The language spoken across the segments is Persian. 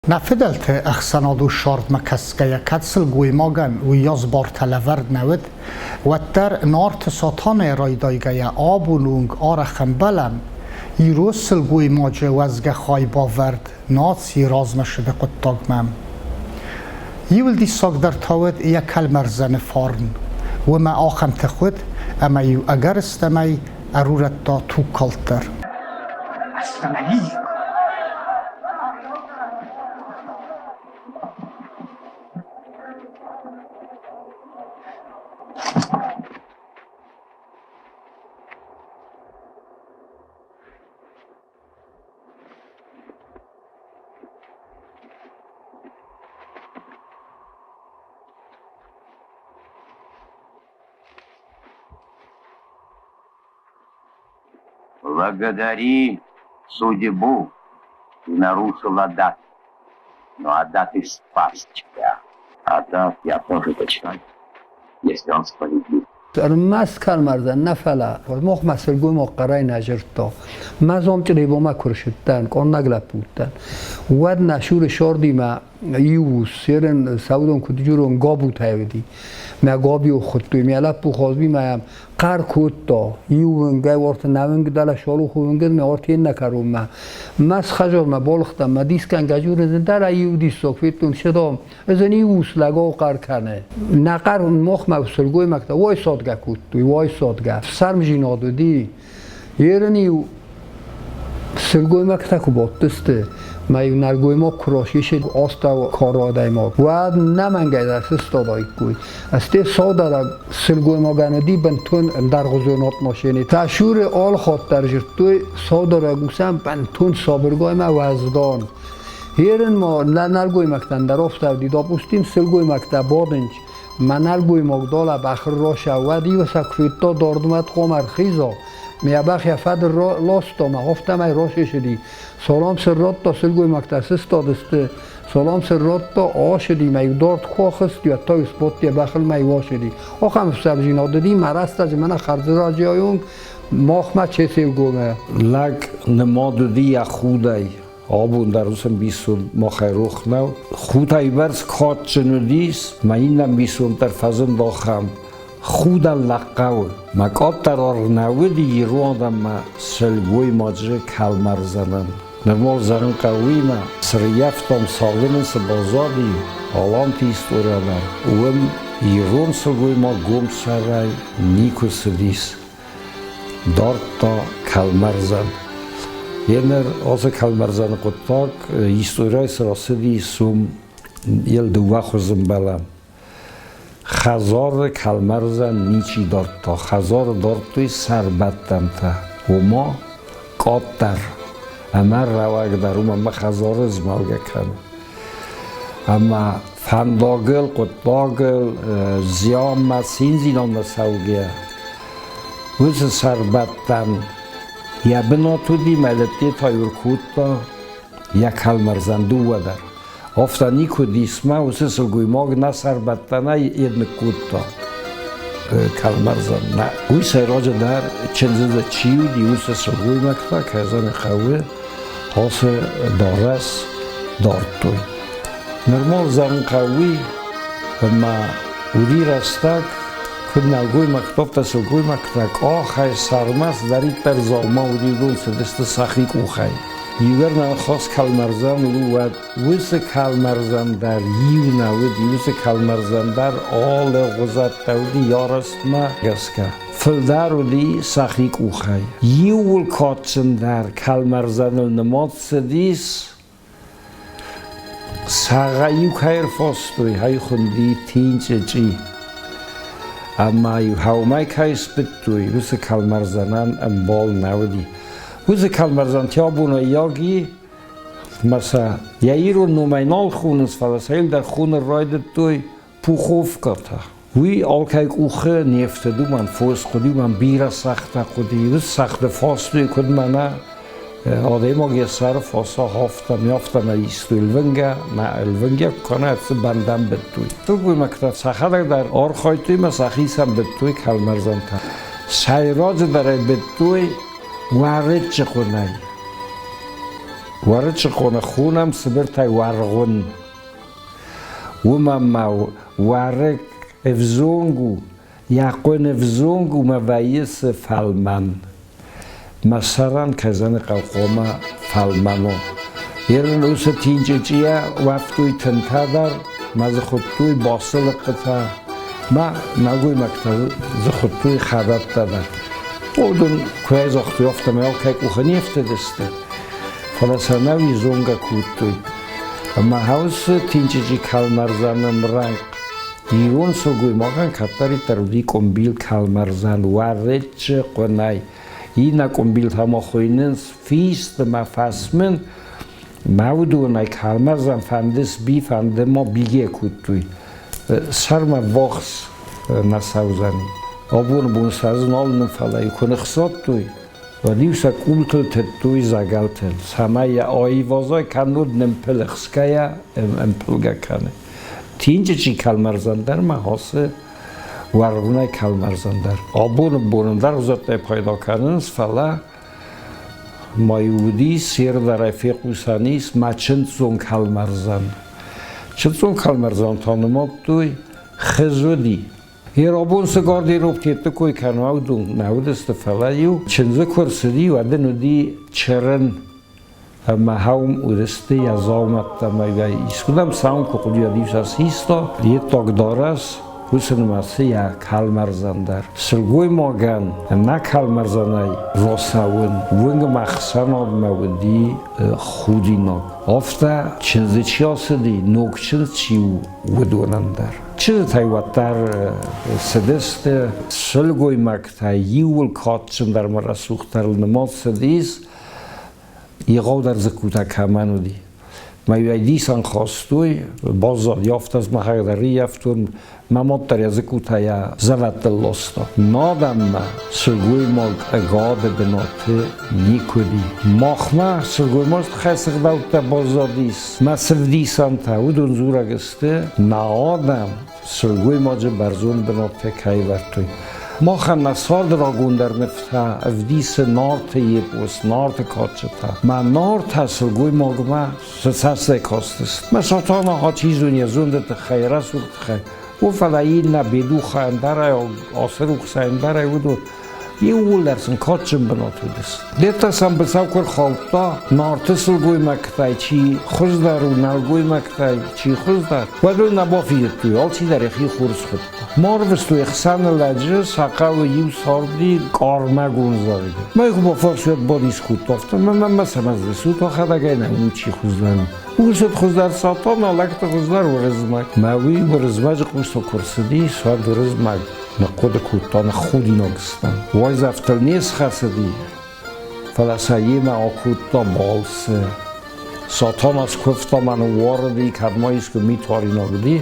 Nafedelt axsanadu shard makaskaya katsel guimagan u yazbar talaverd navid watter nart satane raydagaya abulung arakham balam يروسل گوی ماجه وزگه خواهی باورد ناسی رازمشده قطاقمم یول دی ساک در تاود یک کلمر زن فارن و ما آخم تخود اما یو اگر استمی ارورت دا تو کلتر استمی Благодари судьбу, ты нарушил Адат, но Адат и спас тебя. Адат я тоже почитаю, если он справедлив. مس کل مرزن نفلا مخ مسئل گوی مقرای نجرتا مزام چه ریبا ما کرشتن کان نگلب بودن ود نشور شاردی ما یوز سیرن سودان کدجورون گابو تایودی ما گابی و خودتوی میالب بو خوازبی مایم قر کود تا یوون گای وارت نوینگ دل شالو خوینگد می آرتی نکرم ما مس خجار ما بالختم ما دیس کن گجور زنده را یو دیستاک فیتون شدام ازن یوز لگا و قر کنه نقر مخ ما بسرگوی مکتا وای سادگه کود توی وای سادگه سرم جینادو دی یرنیو سرگوی مکتا که باتسته ما یو نرگوی ما کراشیش آستا و کارادای ما و نمنگه در سستادای کوی از تی ساده را سرگوی ما گندی بنتون در غزونات ماشینی تشور آل خواد در جرتوی ساده را گوسم بنتون سابرگوی ما وزدان هیرن ما نرگوی مکتن در آفتر دیدا بستیم سرگوی مکتا بادنج من نرگوی مگدال بخر را شود و سکفیتا داردمت قمر خیزا میابخ یفد لاست ما گفتم ای راشه شدی سلام سرات تا سلگوی مکتسس دادسته سلام سرات تا آشدی می دارت خواه خست یا تا اسپاتی بخل می واشدی آخم سبجینا دادی مرست از من خرز را جایون ماخمه چه سلگومه لگ نمادودی یا خودای آبون در روسم بیسون ما خیروخ نو خودای برس کات چنودیس ما اینم بیسون در فضل داخم خودا لقاو مکات در آرنودی ایران ما سلگوی ماجه کلمر زنن نرمال زنن قوی ما سریفتم سالمن سبازادی آلام تیستورا در اوم ایران سلگوی ما گم سرای نیکو سدیس دارت تا کلمر زن ینر آز کلمر زن قطاق ایستورای سراسدی سوم یل دو خوزم بلم خزار کلمرزن نیچی دارد تا خزار دارد توی سربتم تا و ما قاد در اما روگ در اما خزار ازمالگه کنه اما فنداگل قطاگل زیام مسین زینان نسوگه وز سربتم یا بنا تو دی ملتی تا یورکود تا یا کلمرزن دو در آفتانی که دیسمه و سلگوی ماگ نه سربتنه یدن کود کلمرزن نه اوی سیراج در چنزده چیو دی و سلگوی مکتا که ازن خواه حاس دارس دارد توی نرمال زن قوی ما اوری رستک که نلگوی مکتاب تا سلگوی مکتاک آخای سرمست دارید پر زالما اوری دون سدست سخیق اوخای یور نخواست کلمرزن رو ویس کلمرزن در یو نود ویس کلمرزن در آل غزت دودی یارست ما گسکه فلدر رو دی سخیق اوخای یول کاتسن در کلمرزن نماد سدیس ساقایو خیر فاستوی های خوندی تینچه چی اما یو هاومای کهیس بتوی ویس کلمرزنن امبال نودی وز کلمرزن تیابونه یاگی مثلا یایی رو نومینال خونس فلسایل در خون راید توی پوخوف کرده وی آلکایک اوخه نیفته دو من فوز خودی من بیره سخته خودی وز سخت فاستوی کد منه آده ما گه سر فاسا هافتم یافتم ایستو الونگه نه الونگه کنه اتس بندم بدوی تو گوی مکتب سخته در آرخای توی ما سخیسم بدوی کلمرزن تا سیراج در بدوی وارد چه خونه‌ای وارد چخونه خونم سبر تای ورغون وما ورق افزونگو یقون افزونگو مویس فلمن مثلا کزن قوقوما فلمنو یرن اوس تینجیجیه وفتوی تنتادر ما زخطوی باصل قطع ما نگوی مکتب زخطوی خدت دادر اودون کوی زخطوی افتم یا که کوخنی افتدسته فلسنوی زونگا کوتوی اما هاوس تینجیجی کلمرزنم رنگ ایرون سوگوی ماگن کتاری ترودی کمبیل کلمرزن ورچ قنای اینا کمبیل تما خویننس فیست ما فسمن مودونای کلمرزن فندس بی فنده ما بیگه کوتوی سرما واخس نسوزنی آبون بون سازن آل نفعلی کنه خساد توی و دیوسا کولتل تتوی زگلتل سمای آیوازای کنود نمپل خسکایا امپلگا کنه تینجه چی کلمرزندر ما حاسه ورغونه کلمرزندر آبون بونندر غزات پیدا کننس فلا مایودی سیر در افیق وسانیس ما چند زون کلمرزن چند زون کلمرزن تانماب توی خزودی هر آبون سگار دی روب تیت کوی کنواو دون نود استفالیو چنزه کرسدی و دنودی چرن اما هاوم ودسته یزامت تمایوی اسکودم ساون کقلیو دیوساس هیستا یه تاگدارس حسن ماسه یا کلمرزندر سلگوی ماگن نه کلمرزنای راسنون ونگ مخصن آد مودی خودی ناگ آفتا چنزه چی آسدی نوک چنز چیو ودونندر چیز تایواتر سدست سلگوی مکتا یول کاتشن در مرا سوختر نماد سدیس یقاو در زکوتا کمانو دی مایوی دیسان خواستوی بازاد یافت از محقدری یفتون مماد در یزکوتا یا زوت دلستا نادم ما سلگوی ماگ اگاد بناته نیکودی ماخما سلگوی ماگ خیسق دوتا بازادیس مصر دیسان تا و دونزور اگسته نادم سلگوی ماج برزون بناته کهی ورتوی ماخا نصار دراغون در نفتا افدیس نارت یبوس نارت کاتشتا ما نارت سلگوی ماگما سسسته کاستست ما ساتانا ها چیزون یزون ده خیره سوخت خیر او فلایی نبیدو خیندره یا آسرو خسیندره بودو یه اول درسن کاتشن بناتو دست دیتا سم بساو کر خوابتا نارت سلگوی مکتای چی خوز در و نلگوی مکتای چی خوز در و دو نبافید توی آل چی در اخی خورس خود مار بستو اخسان لجه ساقا و یو ساردی کارما گونزاری ما یکو با فرسویت بادیس خود تافتا من مثلا از دستو تا خداگه نمو چی خوز در او سد خوز در ساتان آلکت خوز در ورزمک ماوی ورزمک خوشتا کرسدی سواد ورزمک نقود کوتان خودی نگستن وای زفتل نیست خسدی فلسایی ما آکوتا بالسه ساتان از کفتا من واردی کدماییست که میتاری نگدی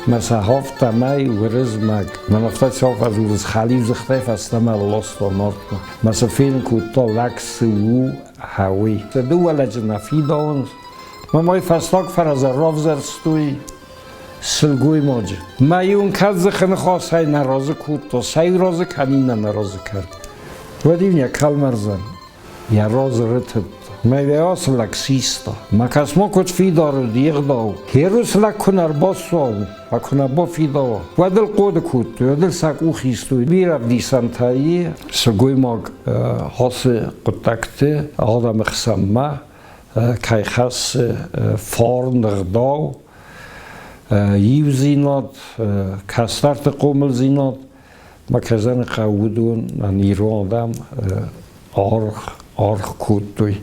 مثلا هفت تمای ورزمک من افتاد شاف از ورز خلیف زخته فستم الاستا نارتما مثلا فیلم کوتا لکس و هاوی دو ولج نفی داونز مای فستاک فراز راف زرستوی سلگوی ماجه ما اون کد زخن خواستای نرازه کود تا سای رازه کنینه نرازه کرد و دیون یا کلمرزن یا راز رتد ما ویاس لکسیستا ما کس ما کد فی دارو دیغ داو هیروس لک کنر باسو و کنر با فی داو و دل قود کود و دل سک او خیستوی بیرب دیسان تایی سلگوی ماگ حاس قدکته آدم خسم ما که خاص فارن داو یو زینات کسترت قومل زینات ما کزن قودون نیرو آدم آرخ کود دوی